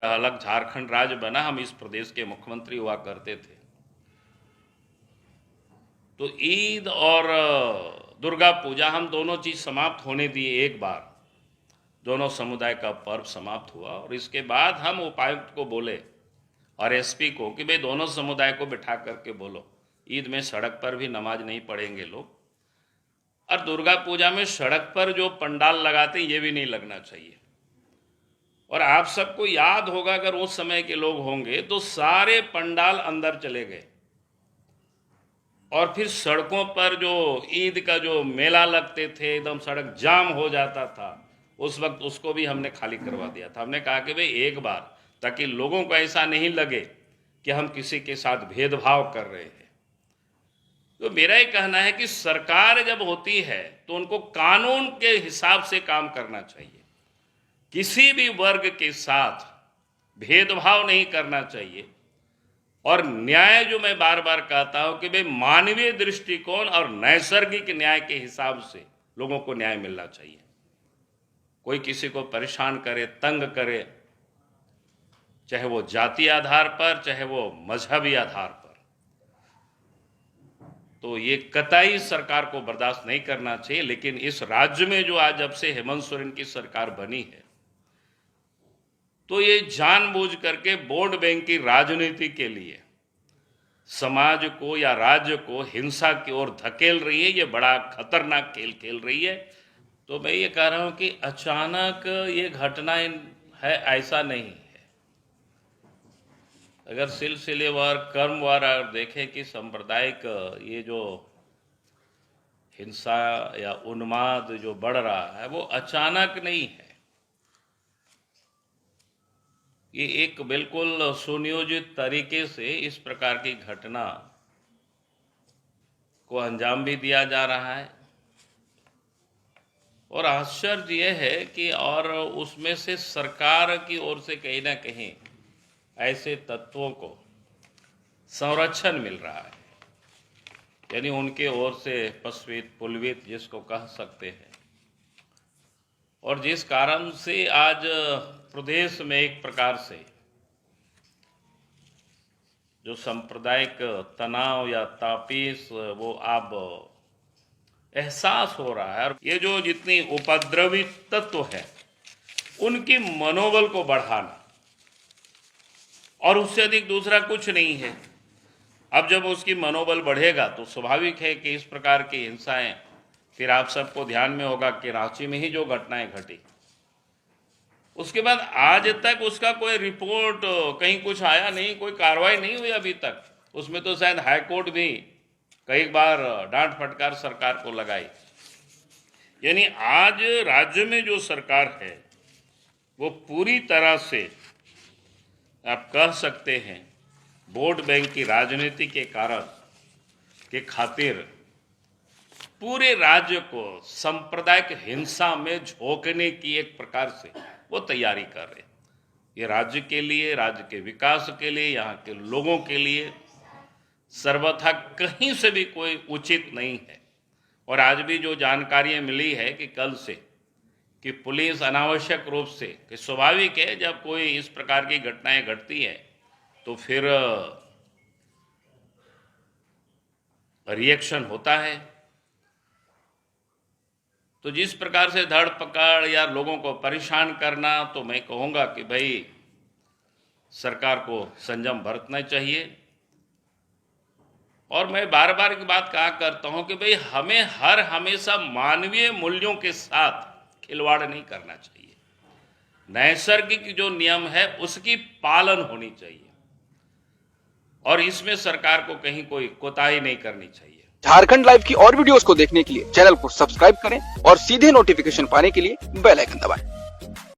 अलग झारखंड राज्य बना, हम इस प्रदेश के मुख्यमंत्री हुआ करते थे। तो ईद और दुर्गा पूजा हम दोनों चीज समाप्त होने दिए। एक बार दोनों समुदाय का पर्व समाप्त हुआ और इसके बाद हम उपायुक्त को बोले और एसपी को कि भाई दोनों समुदाय को बिठा करके बोलो, ईद में सड़क पर भी नमाज नहीं पढ़ेंगे लोग, और दुर्गा पूजा में सड़क पर जो पंडाल लगाते ये भी नहीं लगना चाहिए। और आप सबको याद होगा, अगर उस समय के लोग होंगे तो सारे पंडाल अंदर चले गए और फिर सड़कों पर जो ईद का जो मेला लगते थे, एकदम सड़क जाम हो जाता था, उस वक्त उसको भी हमने खाली करवा दिया था। हमने कहा कि भाई एक बार, ताकि लोगों को ऐसा नहीं लगे कि हम किसी के साथ भेदभाव कर रहे हैं। तो मेरा ये कहना है कि सरकार जब होती है तो उनको कानून के हिसाब से काम करना चाहिए, किसी भी वर्ग के साथ भेदभाव नहीं करना चाहिए। और न्याय, जो मैं बार बार कहता हूं कि भाई मानवीय दृष्टिकोण और नैसर्गिक न्याय के हिसाब से लोगों को न्याय मिलना चाहिए। कोई किसी को परेशान करे, तंग करे, चाहे वो जाति आधार पर, चाहे वो मजहबी आधार पर, तो ये कतई सरकार को बर्दाश्त नहीं करना चाहिए। लेकिन इस राज्य में जो आज जब से हेमंत सोरेन की सरकार बनी है, तो ये जानबूझ करके वोट बैंक की राजनीति के लिए समाज को या राज्य को हिंसा की ओर धकेल रही है। ये बड़ा खतरनाक खेल खेल रही है। तो मैं ये कह रहा हूं कि अचानक ये घटनाएं है, ऐसा नहीं है। अगर सिलसिलेवार क्रमवार देखें कि सांप्रदायिक ये जो हिंसा या उन्माद जो बढ़ रहा है, वो अचानक नहीं है। ये एक बिल्कुल सुनियोजित तरीके से इस प्रकार की घटना को अंजाम भी दिया जा रहा है। और आश्चर्य यह है कि और उसमें से सरकार की ओर से कहीं ना कहीं ऐसे तत्वों को संरक्षण मिल रहा है, यानी उनके ओर से पश्वित पुलवित जिसको कह सकते हैं। और जिस कारण से आज प्रदेश में एक प्रकार से जो सांप्रदायिक तनाव या तापीस वो अब एहसास हो रहा है। और ये जो जितनी उपद्रवी तत्व है उनकी मनोबल को बढ़ाना, और उससे अधिक दूसरा कुछ नहीं है। अब जब उसकी मनोबल बढ़ेगा तो स्वाभाविक है कि इस प्रकार की हिंसाएं, फिर आप सबको ध्यान में होगा कि रांची में ही जो घटनाएं घटी, उसके बाद आज तक उसका कोई रिपोर्ट कहीं कुछ आया नहीं, कोई कार्रवाई नहीं हुई अभी तक। उसमें तो शायद हाईकोर्ट भी कई बार डांट फटकार सरकार को लगाई। यानी आज राज्य में जो सरकार है वो पूरी तरह से आप कह सकते हैं वोट बैंक की राजनीति के कारण के खातिर पूरे राज्य को सांप्रदायिक हिंसा में झोंकने की एक प्रकार से वो तैयारी कर रहे हैं। ये राज्य के लिए, राज्य के विकास के लिए, यहाँ के लोगों के लिए सर्वथा कहीं से भी कोई उचित नहीं है। और आज भी जो जानकारियां मिली है कि कल से कि पुलिस अनावश्यक रूप से, कि स्वाभाविक है जब कोई इस प्रकार की घटनाएं घटती है तो फिर रिएक्शन होता है। तो जिस प्रकार से धड़ पकड़ या लोगों को परेशान करना, तो मैं कहूँगा कि भाई सरकार को संयम बरतना चाहिए। और मैं बार बार एक बात कहा करता हूँ कि भाई हमें हर हमेशा मानवीय मूल्यों के साथ खिलवाड़ नहीं करना चाहिए। नैसर्गिक जो नियम है उसकी पालन होनी चाहिए और इसमें सरकार को कहीं कोई कोताही नहीं करनी चाहिए। झारखंड लाइव की और वीडियोस को देखने के लिए चैनल को सब्सक्राइब करें और सीधे नोटिफिकेशन पाने के लिए बेल आइकन दबाएं।